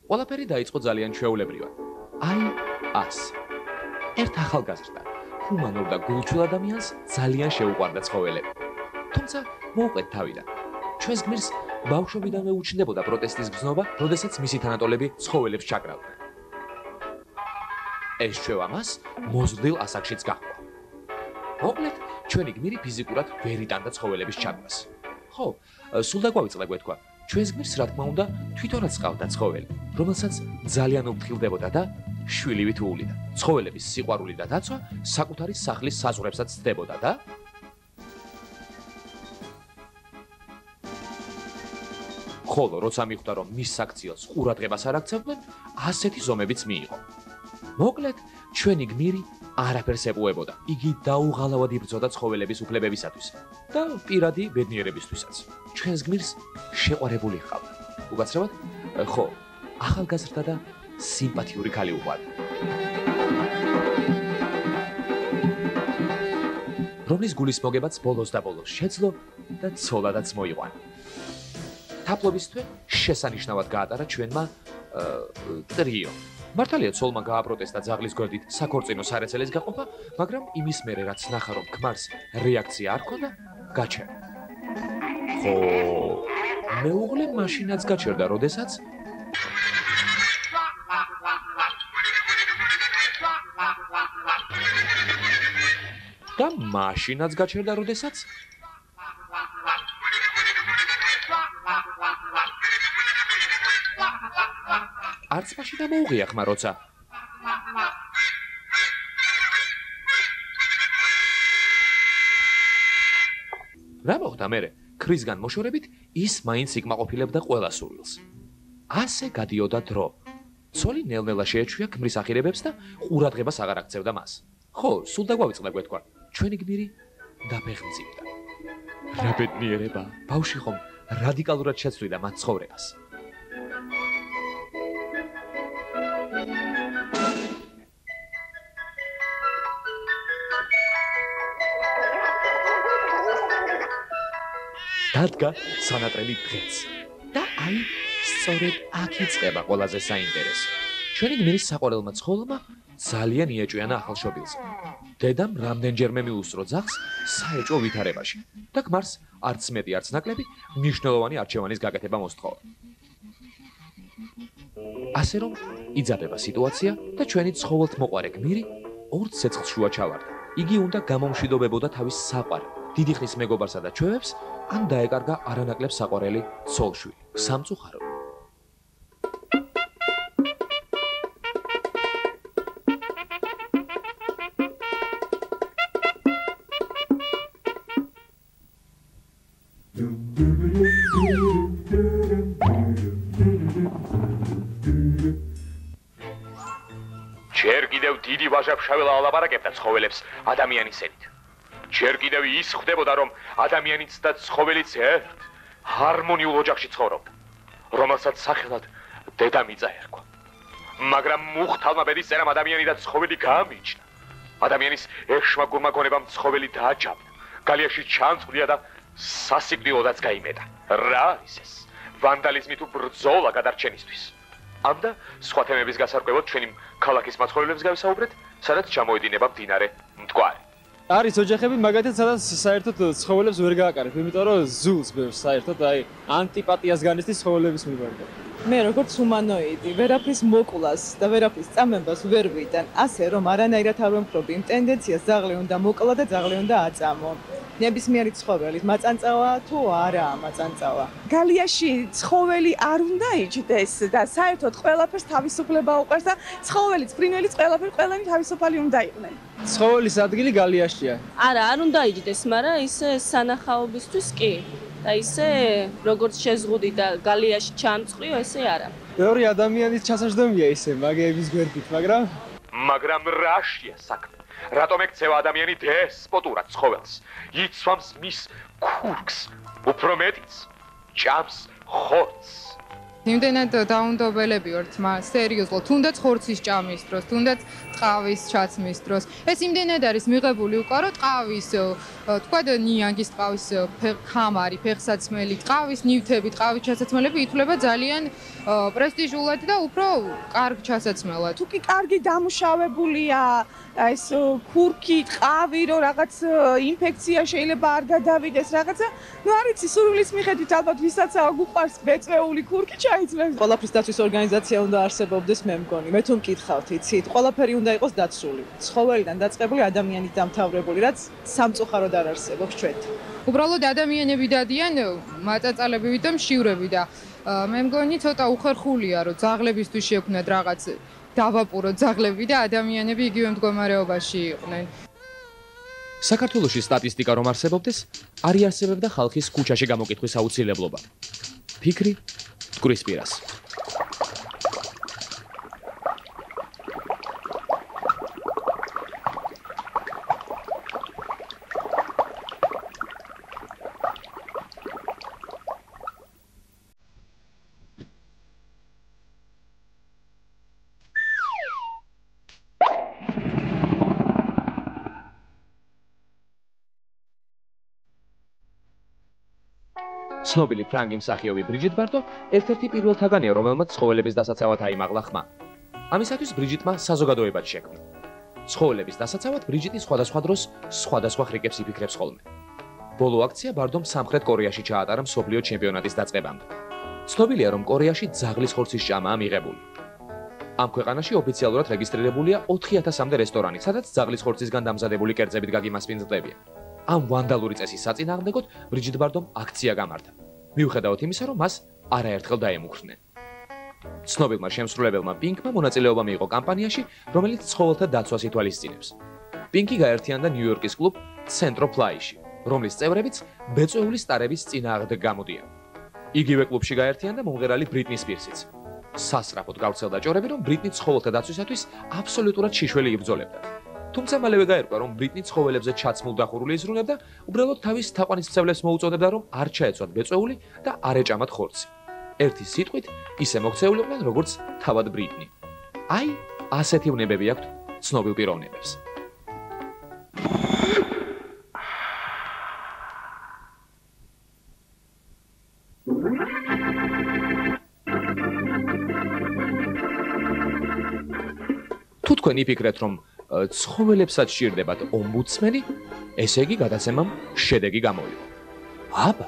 ყველაფერი დაიწყო ძალიან ჩვეულებრივად. აი ას. ერთ ახალგაზრდა, ჰუმანურ და გულჩულ ადამიანს ძალიან შეუყვარდა ცხოველები. თუმცა მოუყვეთ თავიდან. ჩვენს გმირს ბავშვობიდანვე უჩნდებოდა პროტესტის გზნობა, როდესაც მისი თანატოლები ცხოველებს ჩაკრავდნენ. ეს ჩვევამას მოზრდილ ასაკშიც გაჰყვა. მოკლედ, ჩვენი გმირი ფიზიკურად ვერ იტანდა ცხოველების ჩაკვას. ხო, სულ დაგვავიწყდა გვეთქვა. ჩვენს გმირს რა თქმა უნდა, თვითონაც ყავდა ცხოველი, რომელსაც ძალიან უფრთხილდებოდა და შვილი თუ ულიდა. ცხოველების სიყვარული და დაცვა საკუთარი სახლის საზღვრებსაც ცდებოდა და ხოლო როცა მიხვდა რომ მის საქციელს ყურადღებას არ აქცევდნენ, ასეთი ზომებიც მიიღო. მოკლედ, ჩვენი გმირი არაფერს ეპუებოდა. იგი დაუღალავად იბრძოდა ცხოველების უფლებებისათვის და პირადი ბედნიერებისთვისაც. ჩვენს გმირს შეყვარებული ჰყავდა. უკაცრავად, ხო, ახალგაზრდა და სიმპათიური ქალი უყვარდა. რომლის გულის მოგებაც ბოლოს და ბოლოს შეძლო და ცოლადაც მოიყვანა. თაფლობისთვის შესანიშნავად გაატარა ჩვენმა ტრიო. მართალია ცოლმა გააპროტესტა ძაღლის გვერდით საქორწინო სარეცელის გაყოფა, მაგრამ იმის მერე რაც ნახა რომ ქმარს რეაქცია არ ჰქონდა, გაჩერდა. ხო, მეუღლე მაშინაც გაჩერდა, როდესაც და მაშინაც გაჩერდა, როდესაც არც მაშინ ამოუღია ხმა როცა რა მოხდა მერე? ქრისგან მოშორებით ის მაინც იკმაყოფილებდა ყველა სურვილს. ასე გადიოდა დრო. ცოლი ნელ-ნელა შეეჩვია ქმრის ახირებებს და ყურადღებას აღარ აქცევდა მას. ხო, სულ დაგვავიწყდა გვეთქვა. ჩვენი გმირი დაფეხმძიმდა. რა ბედნიერება, ბავშვი ხომ რადიკალურად შეცვლიდა მათ ცხოვრებას. დადგა სანატრელი დღეც. და აი, სწორედ აქ იწყება ყველაზე საინტერესო. ჩვენი გმირის საყვარელმა ცხოველმა ძალიან იეჭვიანა ახალშობილზე. დედამ რამდენჯერმე მიუსწრო ძაღლს საეჭვო ვითარებაში და ქმარს არც მეტი არც ნაკლები მნიშვნელოვანი არჩევანის გაკეთება მოსთხოვა. ასე რომ იძაბება სიტუაცია და ჩვენი ცხოველთმოყვარე გმირი ორ ცეცხლშუა ჩავარდა. იგი უნდა გამომშვიდობებოდა თავის საყვარელ, დიდი ხნის მეგობარსა და ჩვევებს, ან დაეკარგა არანაკლებ საყვარელი ცოლშვილი, სამწუხარო. ჯერ კიდევ დიდი ვაჟა-ფშაველა ალაპარაკებდა ცხოველებს ადამიანის ენით. ჯერ კიდევ ის ხდებოდა, რომ ადამიანიც და ცხოველიც ერთ ჰარმონიულ ოჯახში ცხოვრობდა, რომელსაც სახელად დედამიწა ერქვა. მაგრამ მუხტალმა ბედის წერამ ადამიანი და ცხოველი გაამიჩნა. ადამიანის ეშმაკურმა გონებამ ცხოველი დააჯაბნა, გალიაში ჩანწყვდია და სასიკვდილოდაც გაიმეტა. რა არის ეს? ვანდალიზმი თუ ბრძოლა გადარჩენისთვის? ამ და სხვა თემების გასარკვევად ჩვენი ქალაქის მაცხოვრებლებს გავისაუბრეთ, სადაც ჩამოედინება მდინარე მტკვარი. არის ოჯახები მაგათაც სადაც საერთოდ ცხოველებს ვერ გააკარებ, იმიტომ რომ ზულს ბევრს საერთოდ აი ანტიპატიას განიცდის ცხოველების მიმართ. მე როგორც ჰუმანოიდი, ვერაფრის მოკვლას და ვერაფრის წამებას ვერ ვიტან, ასე რომ არანაირად არ ვემხრობი იმ ტენდენციას ძაღლი უნდა მოკლა და ძაღლი უნდა აწამო. ნებისმიერი ცხოველი მაწანწავა თუ არაა მაწანწავა. გალიაში ცხოველი არ უნდა იჯდეს და საერთოდ ყველაფერს თავისუფლება უყვარს და ცხოველიც, ფრინველიც ყველანი თავისუფალი უნდა იყვნენ. ცხოველის ადგილი გალიაშია. არა, არ უნდა იჯდეს, მაგრამ ისე სანახაობისთვის კი. და ისე როგორც შეზღუდი და გალიაში ჩამწყვიო, ესე არა. ბევრი ადამიანის ჩასაჯდომია ისე მაგების გვერდით, მაგრამ რაშია საქმე? რატომ ექცევა ადამიანი დესპოტურად ცხოველს? იცვამს მის ქურგს, უფრო მეტიც, ჭამს ხორცს. იმდენად დაუნდობელები ვართ სერიოზულად, თუნდაც ხორცის ჭამის დროს, თუნდაც ტყავის ჩაცმის დროს. ეს იმდენად არის მიღებული უკან, რომ ტყავის, თქვა ნიანგის ტყავის ხამარი, ფეხსაცმელი, ტყავის ნივთები, ტყავის ჩასაცმელები ითვლება ძალიან პრესტიჟულად და უფრო კარგ ჩასაცმელად. თუ კი კარგი დამუშავებულია, ეს ქურქი, ტყავი, რომ რაღაც ინფექცია შეიძლება არ გადავიდეს რაღაცა, ну არ იცი, სურვილის მიხედვით ალბათ ვისაც გუყარს ბეწვეული ქურქი ჩაიწვევს. ყველაფრის დაცვის ორგანიზაცია უნდა არსებობდეს, მე მგონი. მე თუ მკითხავთ, იცით, ყველაფერი უნდა იყოს დაცული. ცხოველიდან დაწყებული ადამიანით დამთავრებული, რაც სამწუხაროდ არ არსებობს ჩვენთან. უბრალოდ ადამიანები დადიან მაწაწალებივით და მშივრები და მე მგონი ცოტა უხერხულია რომ ძაღლებისთვის შექმნათ რაღაც დავაპუროთ ძაღლები და ადამიანები იგივე მდგომარეობაში იყვნენ. საქართველოში სტატისტიკა რომ არსებობდეს, არ იარსებებდა ხალხის ქუჩაში გამოკითხვის აუცილებლობა. ფიქრი მტკვრის პირას. ცნობილი ფრანგი მსახიობი ბრიჯიტ ბარტო ერთ-ერთი პირველთაგანია, რომელმაც ცხოველების დასაცავად აიმაღლა ხმა. ამისათვის ბრიჯიტმა საზოგადოებად შექმნა. ცხოველების დასაცავად ბრიჯიტი სხვადასხვა დროს სხვადასხვა ხრიკებს იფიქრებს ხოლმე. ბოლო აქცია ბარტომ სამხრეთ კორეაში ჩაატარა მსოფლიო ჩემპიონატის დაწყებამდე. ცნობილია, რომ კორეაში ძაღლის ხორცის ჭამაა მიღებული. ამ ქვეყანაში ოფიციალურად რეგისტრირებულია 4000-მდე რესტორანი, სადაც ძაღლის ხორცისგან დამზადებული კერძებით გაგიმასპინძლდებიან. ამ ვანდალური წესის საწინააღმდეგოდ ბრიჯიტ ბარტომ აქცია გამართა. მიუხედავად იმისა, რომ მას არაერთხელ დაემუქრნენ. ცნობილმა შემსრულებელმა პინკმა მონაწილეობა მიიღო კამპანიაში, რომელიც ცხოველთა დაცვას ითვალისწინებს. პინკი გაერთიანდა ნიუ-იორკის კლუბ ცენტრო ფლაიში, რომლის წევრებიც ბეწვეული სტარების წინააღმდეგ გამოდიან. იგივე კლუბში გაერთიანდა მომღერალი ბრიტნი სპირსიც. სასწრაფოდ გავრცელდა ჭორები, რომ ბრიტნი ცხოველთა დაცვისათვის აბსოლუტურად შიშველი იბრძოლებდა. თუმცა მალევე გაერკვა, რომ ბრიტნი ცხოველებზე ჩაცმულ დახურული იზრუნებდა, უბრალოდ თავის თაყვანისმცემლებს მოუწოდებდა, რომ არ ჩაეცვათ ბეწვეული და არ ეჭამათ ხორცი. ერთი სიტყვით ისე მოქცეულიყვნენ, როგორც თავად ბრიტნი. აი, ასეთი ვნებები აქვთ ცნობილ პიროვნებებს. თუ თქვენ იფიქრეთ, რომ ცხოველებსაც სჭირდებათ ომბუდსმენი, ესე იგი გადაცემამ შედეგი გამოიღო. აბა